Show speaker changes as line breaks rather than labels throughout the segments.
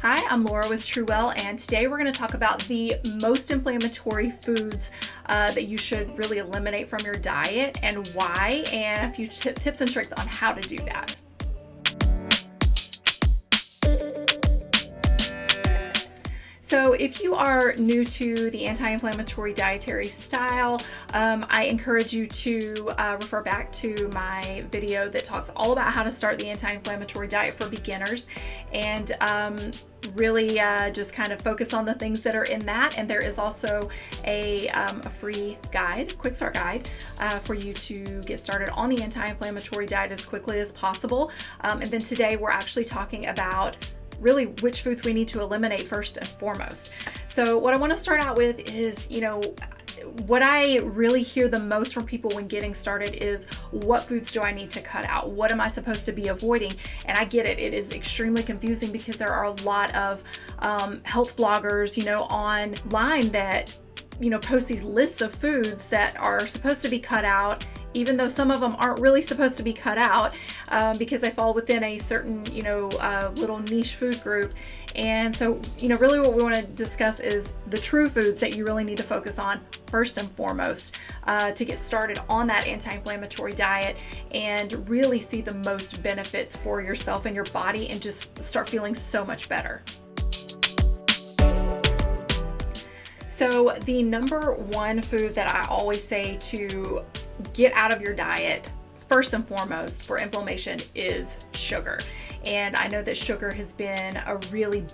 Hi, I'm Laura with TrueWell, and today we're going to talk about the most inflammatory foods that you should really eliminate from your diet and why, and a few tips and tricks on how to do that. So if you are new to the anti-inflammatory dietary style, I encourage you to refer back to my video that talks all about how to start the anti-inflammatory diet for beginners, and really just kind of focus on the things that are in that. And there is also a free guide, quick start guide, for you to get started on the anti-inflammatory diet as quickly as possible. And then today we're actually talking about really which foods we need to eliminate first and foremost. So what I want to start out with is, what I really hear the most from people when getting started is, what foods do I need to cut out? What am I supposed to be avoiding? And I get it. It is extremely confusing because there are a lot of health bloggers, online that, post these lists of foods that are supposed to be cut out, even though some of them aren't really supposed to be cut out because they fall within a certain, little niche food group. And so, really what we want to discuss is the true foods that you really need to focus on first and foremost to get started on that anti-inflammatory diet and really see the most benefits for yourself and your body and just start feeling so much better. So the number one food that I always say to get out of your diet first and foremost for inflammation is sugar. And I know that sugar has been a really,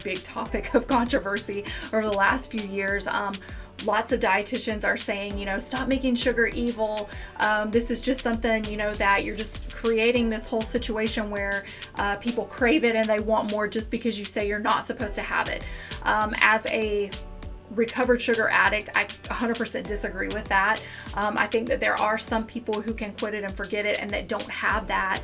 big topic of controversy over the last few years. Lots of dietitians are saying, stop making sugar evil. This is just something, that you're just creating this whole situation where people crave it and they want more just because you say you're not supposed to have it. As a recovered sugar addict, I 100% disagree with that. I think that there are some people who can quit it and forget it and that don't have that,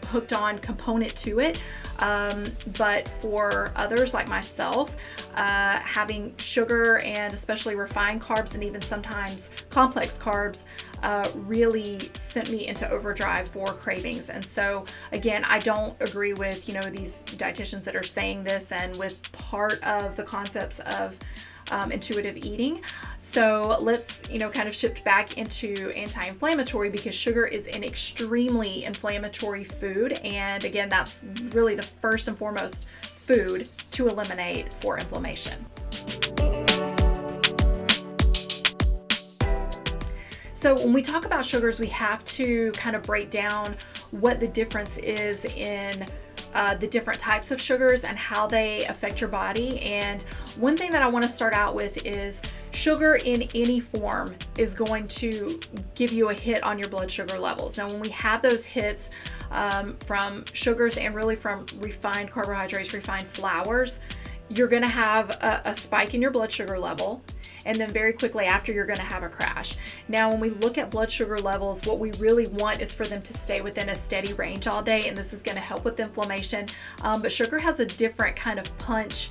hooked on component to it. But for others like myself, having sugar and especially refined carbs and even sometimes complex carbs really sent me into overdrive for cravings. And so again, I don't agree with, these dietitians that are saying this and with part of the concepts of intuitive eating. So let's, kind of shift back into anti-inflammatory, because sugar is an extremely inflammatory food. And again, that's really the first and foremost food to eliminate for inflammation. So when we talk about sugars, we have to kind of break down what the difference is in the different types of sugars and how they affect your body. And one thing that I want to start out with is sugar in any form is going to give you a hit on your blood sugar levels. Now, when we have those hits from sugars and really from refined carbohydrates, refined flours, you're going to have a spike in your blood sugar level. And then very quickly after, you're going to have a crash. Now, when we look at blood sugar levels, what we really want is for them to stay within a steady range all day, and this is going to help with inflammation. But sugar has a different kind of punch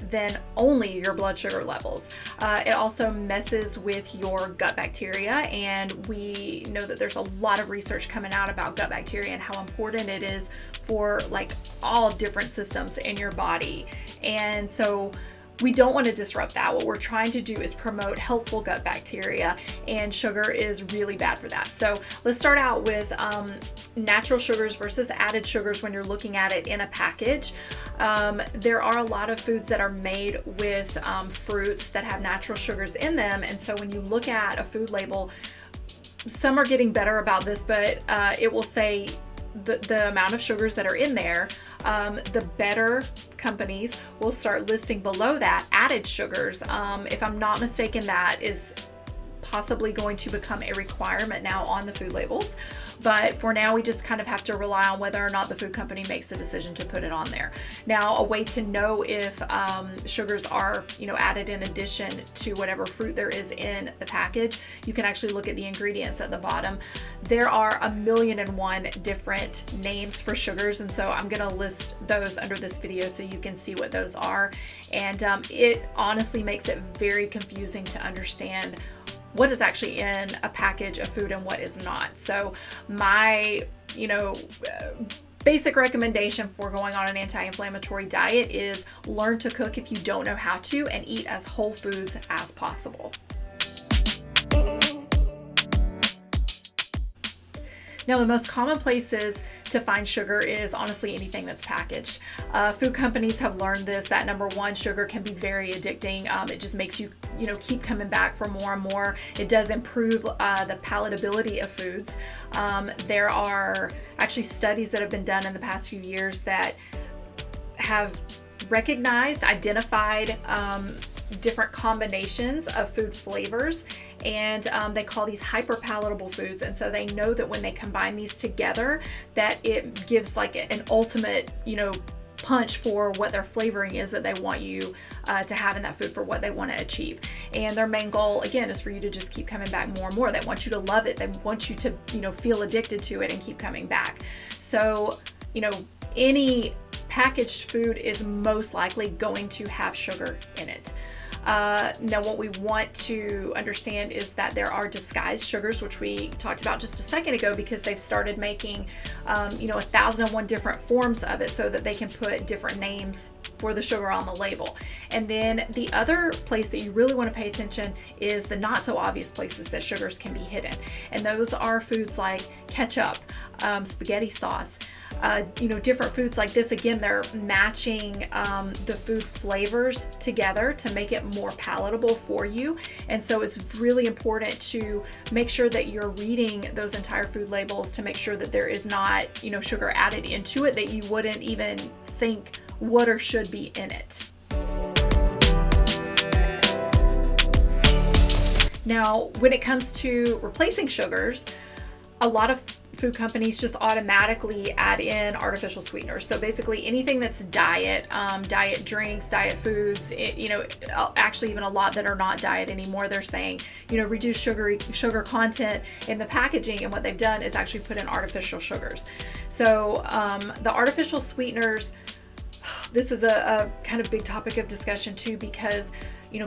than only your blood sugar levels. It also messes with your gut bacteria, and we know that there's a lot of research coming out about gut bacteria and how important it is for all different systems in your body. And so we don't want to disrupt that. What we're trying to do is promote healthful gut bacteria, and sugar is really bad for that. So let's start out with natural sugars versus added sugars when you're looking at it in a package. There are a lot of foods that are made with fruits that have natural sugars in them. And so when you look at a food label, some are getting better about this, but it will say the amount of sugars that are in there. The better companies will start listing below that added sugars. If I'm not mistaken, that is possibly going to become a requirement now on the food labels. But for now, we just kind of have to rely on whether or not the food company makes the decision to put it on there. Now, a way to know if sugars are, added in addition to whatever fruit there is in the package, you can actually look at the ingredients at the bottom. There are 1,000,001 different names for sugars, and so I'm going to list those under this video so you can see what those are. And it honestly makes it very confusing to understand what is actually in a package of food and what is not. So my, basic recommendation for going on an anti-inflammatory diet is learn to cook if you don't know how to, and eat as whole foods as possible. Now, the most common places to find sugar is honestly anything that's packaged. Food companies have learned this, that number one, sugar can be very addicting. It just makes you, keep coming back for more and more. It does improve the palatability of foods. There are actually studies that have been done in the past few years that have identified different combinations of food flavors, and they call these hyperpalatable foods. And so they know that when they combine these together, that it gives like an ultimate, punch for what their flavoring is that they want you to have in that food for what they want to achieve. And their main goal, again, is for you to just keep coming back more and more. They want you to love it. They want you to, feel addicted to it and keep coming back. So, any packaged food is most likely going to have sugar in it. Now, what we want to understand is that there are disguised sugars, which we talked about just a second ago, because they've started making, 1,001 different forms of it so that they can put different names for the sugar on the label. And then the other place that you really want to pay attention is the not so obvious places that sugars can be hidden. And those are foods like ketchup, spaghetti sauce, different foods like this. Again, they're matching the food flavors together to make it more palatable for you. And so it's really important to make sure that you're reading those entire food labels to make sure that there is not, sugar added into it that you wouldn't even think would or should be in it. Now, when it comes to replacing sugars, a lot of food companies just automatically add in artificial sweeteners. So basically anything that's diet drinks, diet foods, actually even a lot that are not diet anymore, they're saying, reduce sugar content in the packaging. And what they've done is actually put in artificial sugars. So the artificial sweeteners, this is a kind of big topic of discussion too, because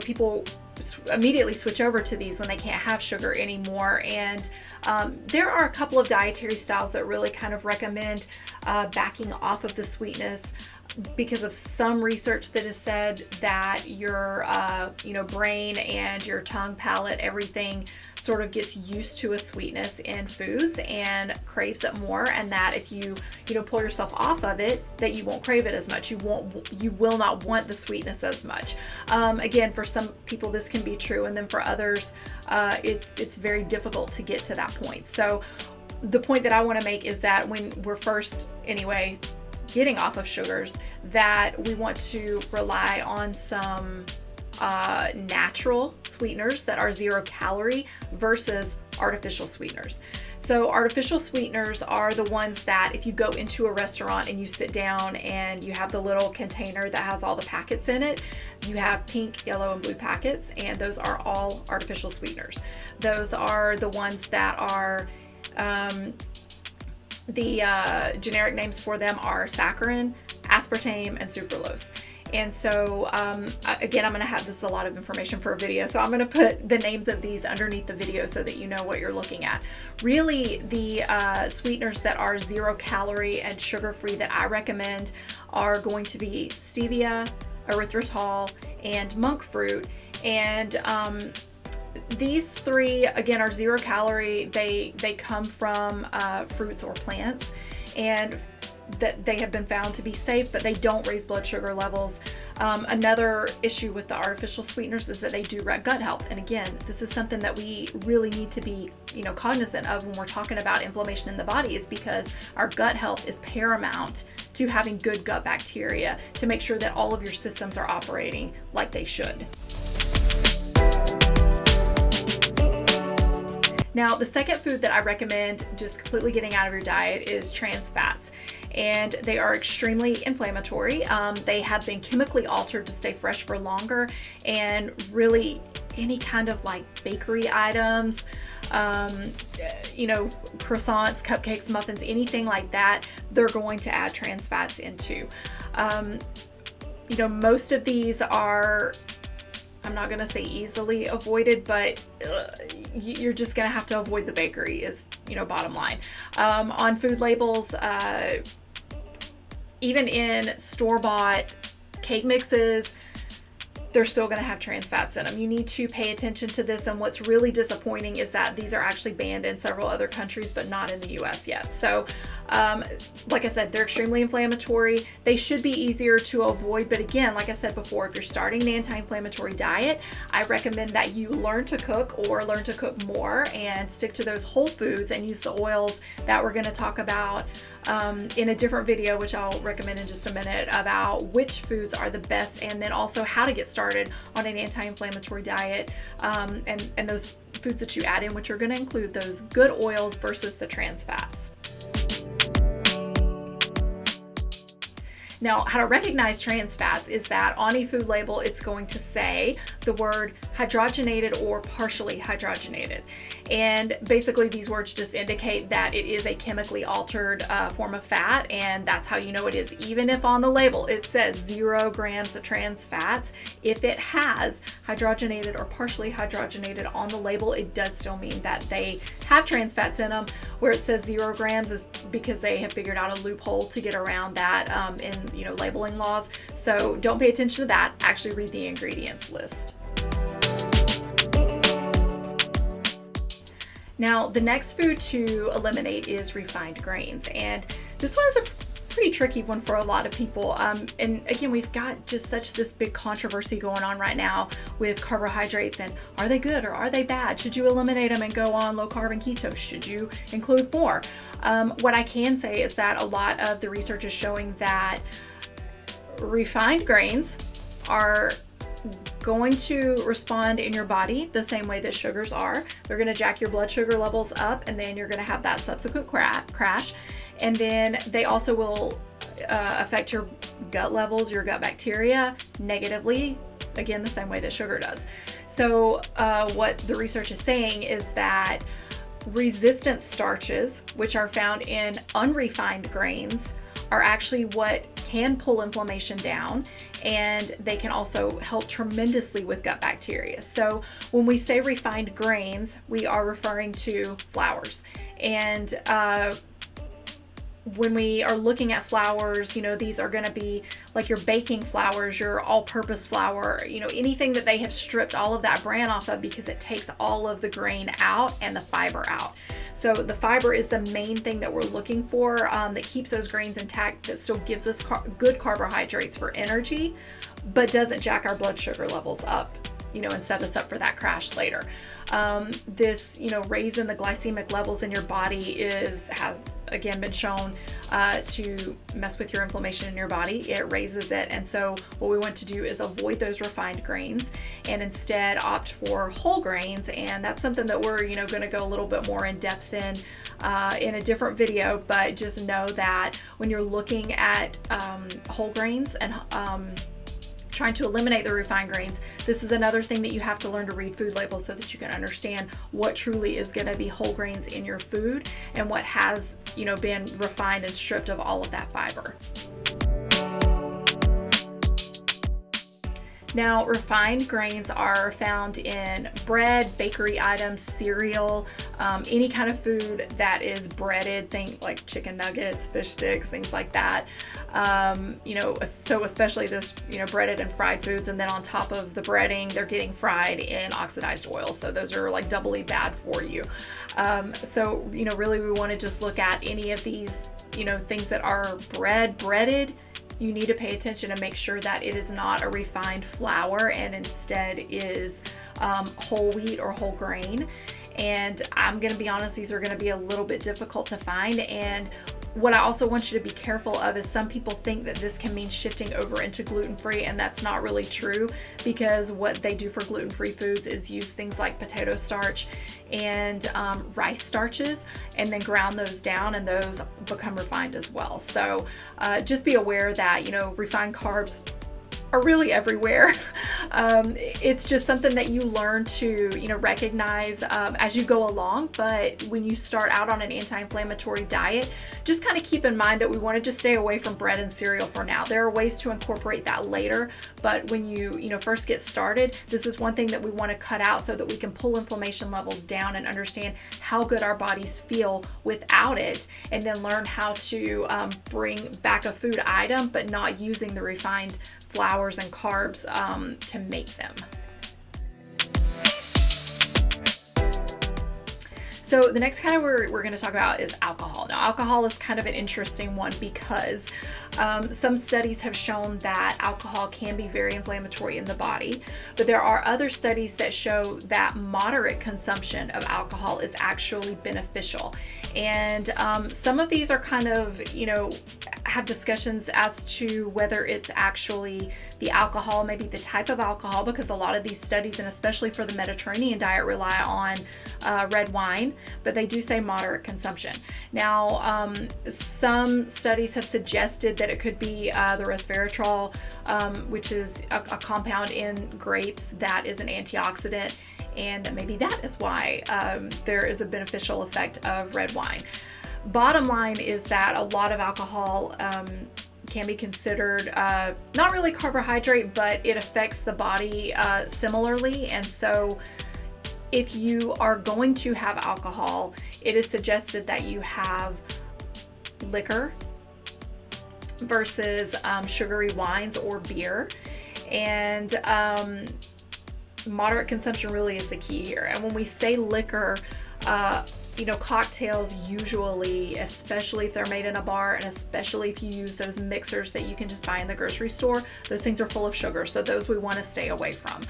people immediately switch over to these when they can't have sugar anymore. And there are a couple of dietary styles that really kind of recommend backing off of the sweetness, because of some research that has said that your brain and your tongue, palate, everything sort of gets used to a sweetness in foods and craves it more, and that if you pull yourself off of it, that you won't crave it as much. You will not want the sweetness as much. Again, for some people this can be true, and then for others it's very difficult to get to that point. So the point that I want to make is that when we're first getting off of sugars, that we want to rely on some natural sweeteners that are 0 calorie versus artificial sweeteners. So artificial sweeteners are the ones that if you go into a restaurant and you sit down and you have the little container that has all the packets in it, you have pink, yellow, and blue packets, and those are all artificial sweeteners. Those are the ones that are the generic names for them are saccharin, aspartame, and sucralose. And so, again, I'm going to have, this is a lot of information for a video, so I'm going to put the names of these underneath the video so that you know what you're looking at. Really, the sweeteners that are 0 calorie and sugar-free that I recommend are going to be stevia, erythritol, and monk fruit. And these three, again, are 0 calorie. They come from fruits or plants, and that they have been found to be safe, but they don't raise blood sugar levels. Another issue with the artificial sweeteners is that they do wreck gut health. And again, this is something that we really need to be, cognizant of when we're talking about inflammation in the body, is because our gut health is paramount to having good gut bacteria to make sure that all of your systems are operating like they should. Now, the second food that I recommend just completely getting out of your diet is trans fats, and they are extremely inflammatory. They have been chemically altered to stay fresh for longer, and really any kind of like bakery items, croissants, cupcakes, muffins, anything like that, they're going to add trans fats into. Most of these are, I'm not going to say easily avoided, but you're just going to have to avoid the bakery is, bottom line. On food labels, even in store-bought cake mixes, they're still going to have trans fats in them. You need to pay attention to this. And what's really disappointing is that these are actually banned in several other countries, but not in the US yet. So, like I said, they're extremely inflammatory. They should be easier to avoid. But again, like I said before, if you're starting an anti-inflammatory diet, I recommend that you learn to cook or learn to cook more and stick to those whole foods and use the oils that we're going to talk about in a different video, which I'll recommend in just a minute, about which foods are the best, and then also how to get started on an anti-inflammatory diet, and those foods that you add in, which are going to include those good oils versus the trans fats. Now, how to recognize trans fats is that on a food label, it's going to say the word hydrogenated or partially hydrogenated. And basically these words just indicate that it is a chemically altered form of fat, and that's how you know it is. Even if on the label it says 0 grams of trans fats, if it has hydrogenated or partially hydrogenated on the label, it does still mean that they have trans fats in them. Where it says 0 grams is because they have figured out a loophole to get around that in labeling laws. So don't pay attention to that. Actually read the ingredients list. Now, the next food to eliminate is refined grains. And this one is a pretty tricky one for a lot of people. And again, we've got just this big controversy going on right now with carbohydrates, and are they good or are they bad? Should you eliminate them and go on low carb and keto? Should you include more? What I can say is that a lot of the research is showing that refined grains are going to respond in your body the same way that sugars are. They're going to jack your blood sugar levels up, and then you're going to have that subsequent crash. And then they also will affect your gut levels, your gut bacteria negatively, again, the same way that sugar does. So what the research is saying is that resistant starches, which are found in unrefined grains, are actually what can pull inflammation down, and they can also help tremendously with gut bacteria. So when we say refined grains, we are referring to flours. And when we are looking at flours, these are going to be like your baking flours, your all-purpose flour, anything that they have stripped all of that bran off of, because it takes all of the grain out and the fiber out. So the fiber is the main thing that we're looking for, that keeps those grains intact, that still gives us good carbohydrates for energy, but doesn't jack our blood sugar levels up, and set us up for that crash later. This, raise in the glycemic levels in your body has again been shown to mess with your inflammation in your body. It raises it. And so what we want to do is avoid those refined grains and instead opt for whole grains. And that's something that we're, going to go a little bit more in depth in a different video, but just know that when you're looking at whole grains and trying to eliminate the refined grains, this is another thing that you have to learn to read food labels so that you can understand what truly is going to be whole grains in your food and what has, been refined and stripped of all of that fiber. Now, refined grains are found in bread, bakery items, cereal, any kind of food that is breaded, think like chicken nuggets, fish sticks, things like that. So especially this, breaded and fried foods. And then on top of the breading, they're getting fried in oxidized oil. So those are like doubly bad for you. So really we want to just look at any of these, things that are breaded. You need to pay attention and make sure that it is not a refined flour and instead is whole wheat or whole grain. And I'm going to be honest, these are going to be a little bit difficult to find. And what I also want you to be careful of is some people think that this can mean shifting over into gluten-free, and that's not really true, because what they do for gluten-free foods is use things like potato starch and rice starches and then ground those down, and those become refined as well. So just be aware that, refined carbs are really everywhere. It's just something that you learn to, recognize as you go along. But when you start out on an anti-inflammatory diet, just kind of keep in mind that we want to just stay away from bread and cereal for now. There are ways to incorporate that later, but when you first get started, this is one thing that we want to cut out so that we can pull inflammation levels down and understand how good our bodies feel without it, and then learn how to bring back a food item, but not using the refined flours and carbs to make them. So the next category we're going to talk about is alcohol. Now, alcohol is kind of an interesting one because some studies have shown that alcohol can be very inflammatory in the body, but there are other studies that show that moderate consumption of alcohol is actually beneficial. And some of these are kind of, have discussions as to whether it's actually the alcohol, maybe the type of alcohol, because a lot of these studies, and especially for the Mediterranean diet, rely on red wine, but they do say moderate consumption. Now, some studies have suggested that it could be the resveratrol, which is a compound in grapes that is an antioxidant, and maybe that is why there is a beneficial effect of red wine. Bottom line is that a lot of alcohol can be considered not really carbohydrate, but it affects the body similarly. And so if you are going to have alcohol, it is suggested that you have liquor versus sugary wines or beer. And moderate consumption really is the key here. And when we say liquor, cocktails usually, especially if they're made in a bar, and especially if you use those mixers that you can just buy in the grocery store, those things are full of sugar. So those we want to stay away from.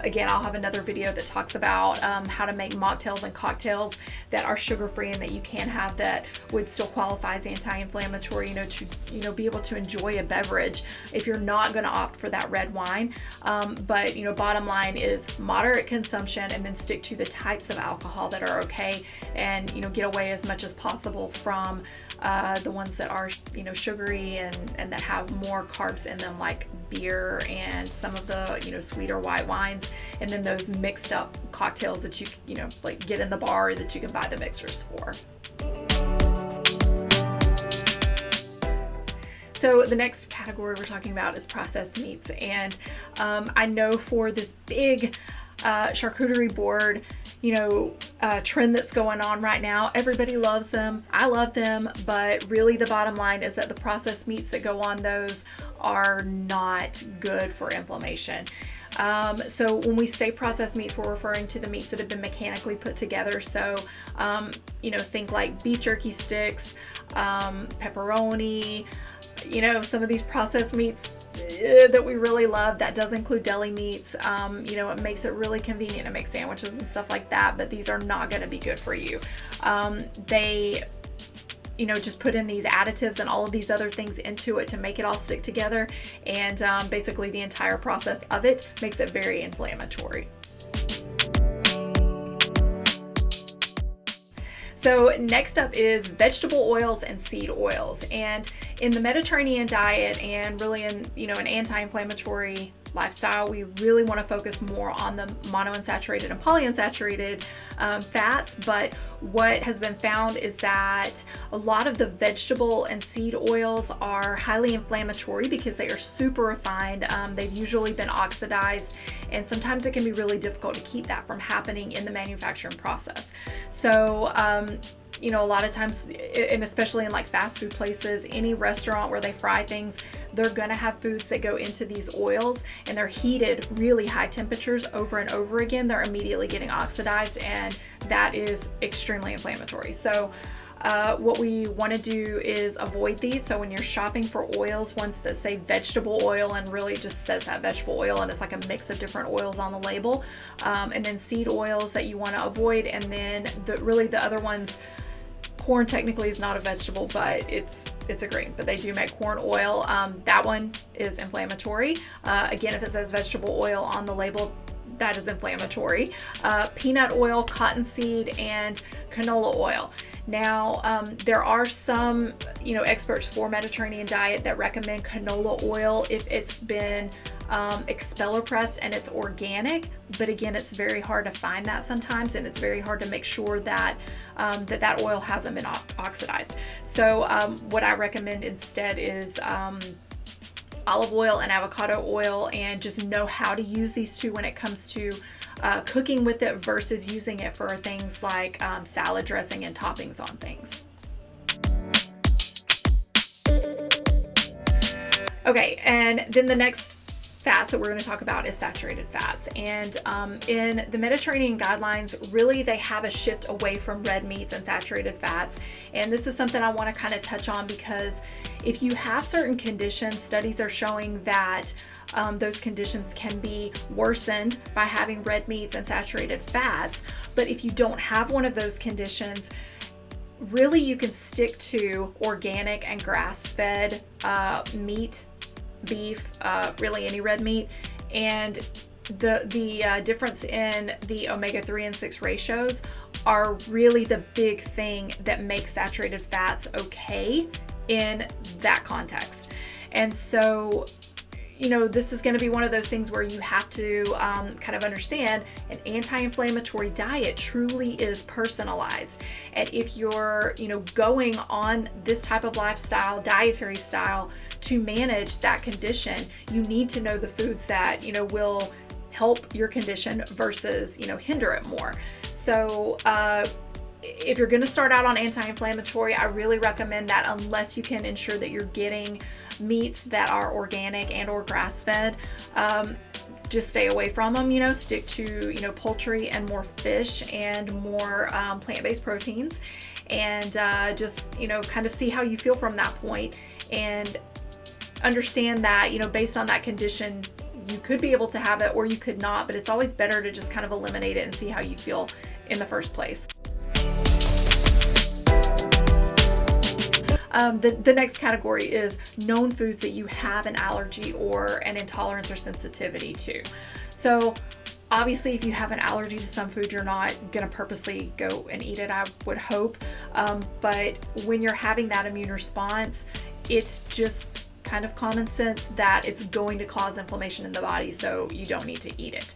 Again, I'll have another video that talks about how to make mocktails and cocktails that are sugar-free and that you can have that would still qualify as anti-inflammatory, to be able to enjoy a beverage if you're not going to opt for that red wine. But bottom line is moderate consumption, and then stick to the types of alcohol that are okay, and get away as much as possible from the ones that are sugary and that have more carbs in them, like beer and some of the sweeter white wines, and then those mixed up cocktails that you like get in the bar that you can buy the mixers for. So the next category we're talking about is processed meats, and I know for this big charcuterie board trend that's going on right now, everybody loves them. I love them, but really the bottom line is that the processed meats that go on those are not good for inflammation. So when we say processed meats, we're referring to the meats that have been mechanically put together. So, think like beef jerky sticks, pepperoni, some of these processed meats that we really love. That does include deli meats. It makes it really convenient to make sandwiches and stuff like that, but these are not going to be good for you. They just put in these additives and all of these other things into it to make it all stick together. And basically the entire process of it makes it very inflammatory. So next up is vegetable oils and seed oils. And in the Mediterranean diet, and really in an anti-inflammatory lifestyle, we really want to focus more on the monounsaturated and polyunsaturated fats. But what has been found is that a lot of the vegetable and seed oils are highly inflammatory because they are super refined. They've usually been oxidized, and sometimes it can be really difficult to keep that from happening in the manufacturing process. So a lot of times, and especially in like fast food places, any restaurant where they fry things, they're gonna have foods that go into these oils, and they're heated really high temperatures over and over again. They're immediately getting oxidized, and that is extremely inflammatory. So what we want to do is avoid these. So when you're shopping for oils, ones that say vegetable oil and really just says that vegetable oil, and it's like a mix of different oils on the label, and then seed oils that you want to avoid, and then the other ones. Corn technically is not a vegetable, but it's a grain, but they do make corn oil. That one is inflammatory. Again, if it says vegetable oil on the label, that is inflammatory, peanut oil, cottonseed, and canola oil. Now, there are some, experts for Mediterranean diet that recommend canola oil if it's been expeller pressed and it's organic. But again, it's very hard to find that sometimes, and it's very hard to make sure that that oil hasn't been oxidized. So what I recommend instead is olive oil and avocado oil, and just know how to use these two when it comes to cooking with it versus using it for things like salad dressing and toppings on things. Okay, and then the next fats that we're going to talk about is saturated fats. And in the Mediterranean guidelines, really they have a shift away from red meats and saturated fats. And this is something I want to kind of touch on, because if you have certain conditions, studies are showing that those conditions can be worsened by having red meats and saturated fats. But if you don't have one of those conditions, really you can stick to organic and grass-fed meat, beef, really any red meat. And the difference in the omega-3 and 6 ratios are really the big thing that makes saturated fats okay in that context. And so, this is going to be one of those things where you have to kind of understand an anti-inflammatory diet truly is personalized. And if you're, going on this type of lifestyle, dietary style to manage that condition, you need to know the foods that, will help your condition versus, hinder it more. So, if you're going to start out on anti-inflammatory, I really recommend that, unless you can ensure that you're getting meats that are organic and or grass-fed, just stay away from them. Stick to, poultry and more fish and more plant-based proteins, and just, kind of see how you feel from that point, and understand that, based on that condition, you could be able to have it or you could not, but it's always better to just kind of eliminate it and see how you feel in the first place. The next category is known foods that you have an allergy or an intolerance or sensitivity to. So obviously, if you have an allergy to some food, you're not going to purposely go and eat it, I would hope. But when you're having that immune response, it's just kind of common sense that it's going to cause inflammation in the body, so you don't need to eat it.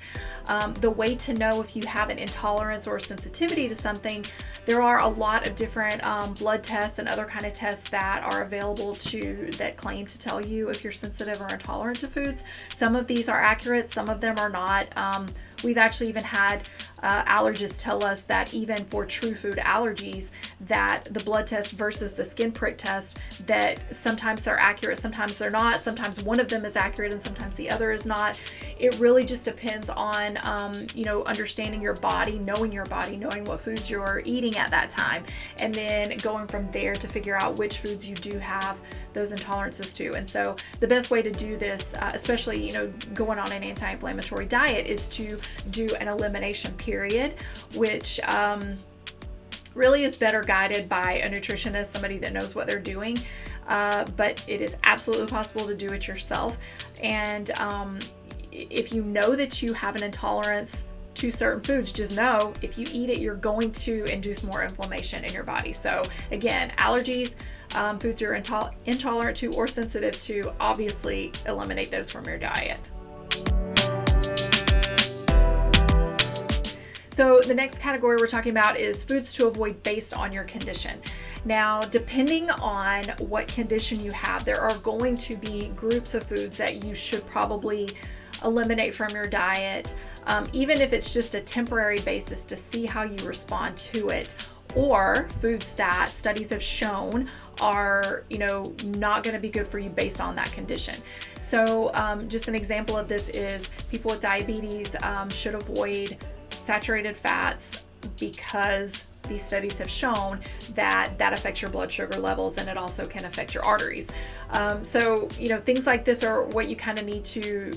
The way to know if you have an intolerance or sensitivity to something, there are a lot of different blood tests and other kind of tests that are available that claim to tell you if you're sensitive or intolerant to foods. Some of these are accurate, some of them are not. We've actually even had allergists tell us that even for true food allergies, that the blood test versus the skin prick test, that sometimes they're accurate, sometimes they're not, sometimes one of them is accurate and sometimes the other is not. It really just depends on, understanding your body, knowing what foods you're eating at that time, and then going from there to figure out which foods you do have those intolerances to. And so the best way to do this, especially, going on an anti-inflammatory diet, is to do an elimination period, which really is better guided by a nutritionist, somebody that knows what they're doing. But it is absolutely possible to do it yourself. And if you know that you have an intolerance to certain foods, just know if you eat it, you're going to induce more inflammation in your body. So again, allergies, foods you're intolerant to or sensitive to, obviously eliminate those from your diet. So the next category we're talking about is foods to avoid based on your condition. Now, depending on what condition you have, there are going to be groups of foods that you should probably eliminate from your diet, even if it's just a temporary basis to see how you respond to it, or foods that studies have shown are, not going to be good for you based on that condition. So just an example of this is people with diabetes should avoid saturated fats because these studies have shown that affects your blood sugar levels, and it also can affect your arteries. So, things like this are what you kind of need to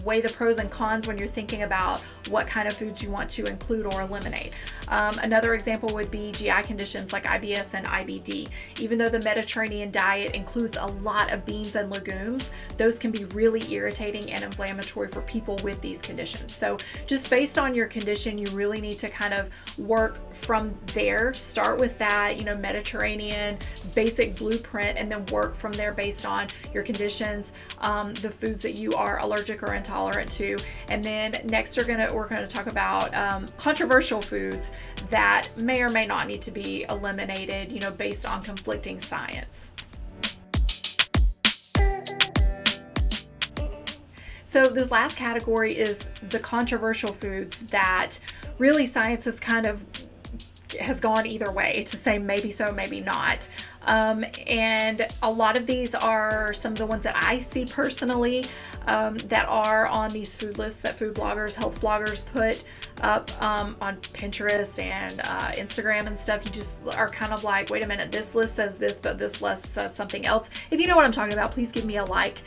weigh the pros and cons when you're thinking about what kind of foods you want to include or eliminate. Another example would be GI conditions like IBS and IBD. Even though the Mediterranean diet includes a lot of beans and legumes, those can be really irritating and inflammatory for people with these conditions. So just based on your condition, you really need to kind of work from there. Start with that, Mediterranean basic blueprint, and then work from there based on your conditions, the foods that you are allergic or intolerant to. And then next we're going to talk about controversial foods that may or may not need to be eliminated, based on conflicting science. So this last category is the controversial foods that really science has gone either way to say maybe so, maybe not. And a lot of these are some of the ones that I see personally that are on these food lists that food bloggers, health bloggers put up on Pinterest and Instagram and stuff. You just are kind of like, wait a minute, this list says this, but this list says something else. If you know what I'm talking about, please give me a like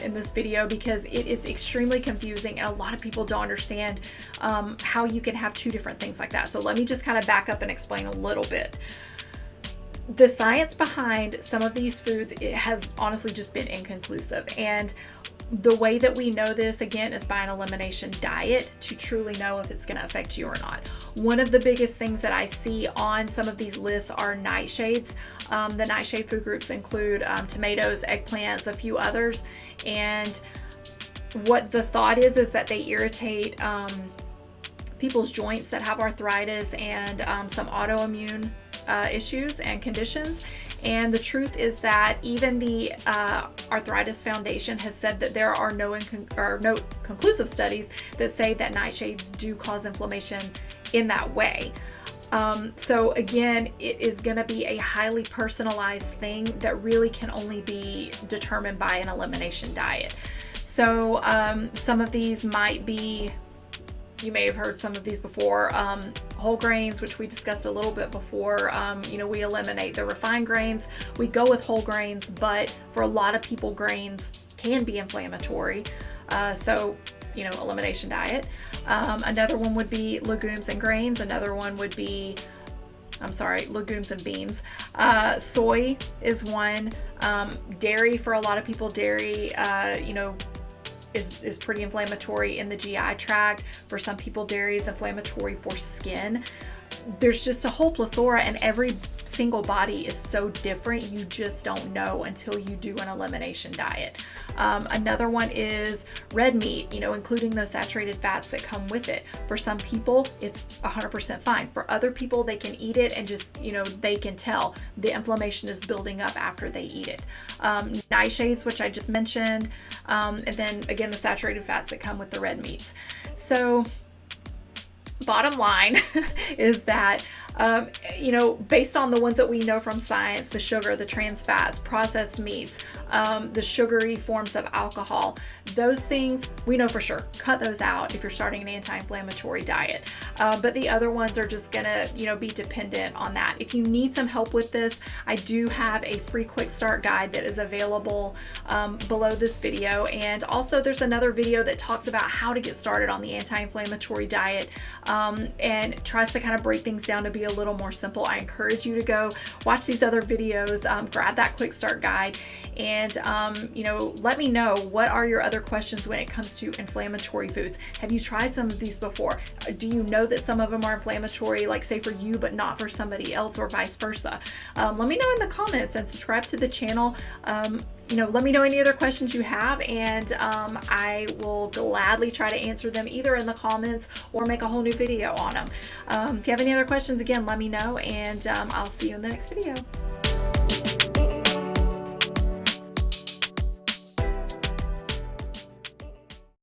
in this video, because it is extremely confusing and a lot of people don't understand how you can have two different things like that. So let me just kind of back up and explain a little bit. The science behind some of these foods, it has honestly just been inconclusive. And the way that we know this, again, is by an elimination diet to truly know if it's going to affect you or not. One of the biggest things that I see on some of these lists are nightshades. The nightshade food groups include tomatoes, eggplants, a few others. And what the thought is that they irritate people's joints that have arthritis and some autoimmune issues and conditions. And the truth is that even the Arthritis Foundation has said that there are no conclusive studies that say that nightshades do cause inflammation in that way. So again, it is going to be a highly personalized thing that really can only be determined by an elimination diet. So some of these might be, you may have heard some of these before, whole grains, which we discussed a little bit before. We eliminate the refined grains. We go with whole grains, but for a lot of people, grains can be inflammatory. So, elimination diet. Another one would be legumes and grains. Another one would be, legumes and beans. Soy is one. Dairy, for a lot of people, dairy, is pretty inflammatory in the GI tract. For some people, dairy is inflammatory for skin. There's just a whole plethora, and every single body is so different. You just don't know until you do an elimination diet. Another one is red meat, including those saturated fats that come with it. For some people, it's 100% fine. For other people, they can eat it and just, they can tell the inflammation is building up after they eat it. Nightshades, which I just mentioned, and then again, the saturated fats that come with the red meats. So bottom line is that, based on the ones that we know from science, the sugar, the trans fats, processed meats, the sugary forms of alcohol, those things we know for sure. Cut those out if you're starting an anti-inflammatory diet. But the other ones are just gonna, be dependent on that. If you need some help with this, I do have a free quick start guide that is available below this video. And also there's another video that talks about how to get started on the anti-inflammatory diet and tries to kind of break things down to be a little more simple. I encourage you to go watch these other videos, grab that quick start guide, and let me know, what are your other questions when it comes to inflammatory foods? Have you tried some of these before? Do you know that some of them are inflammatory, like say for you, but not for somebody else, or vice versa? Let me know in the comments, and subscribe to the channel. Let me know any other questions you have, and I will gladly try to answer them either in the comments or make a whole new video on them. If you have any other questions, again, let me know, and I'll see you in the next video.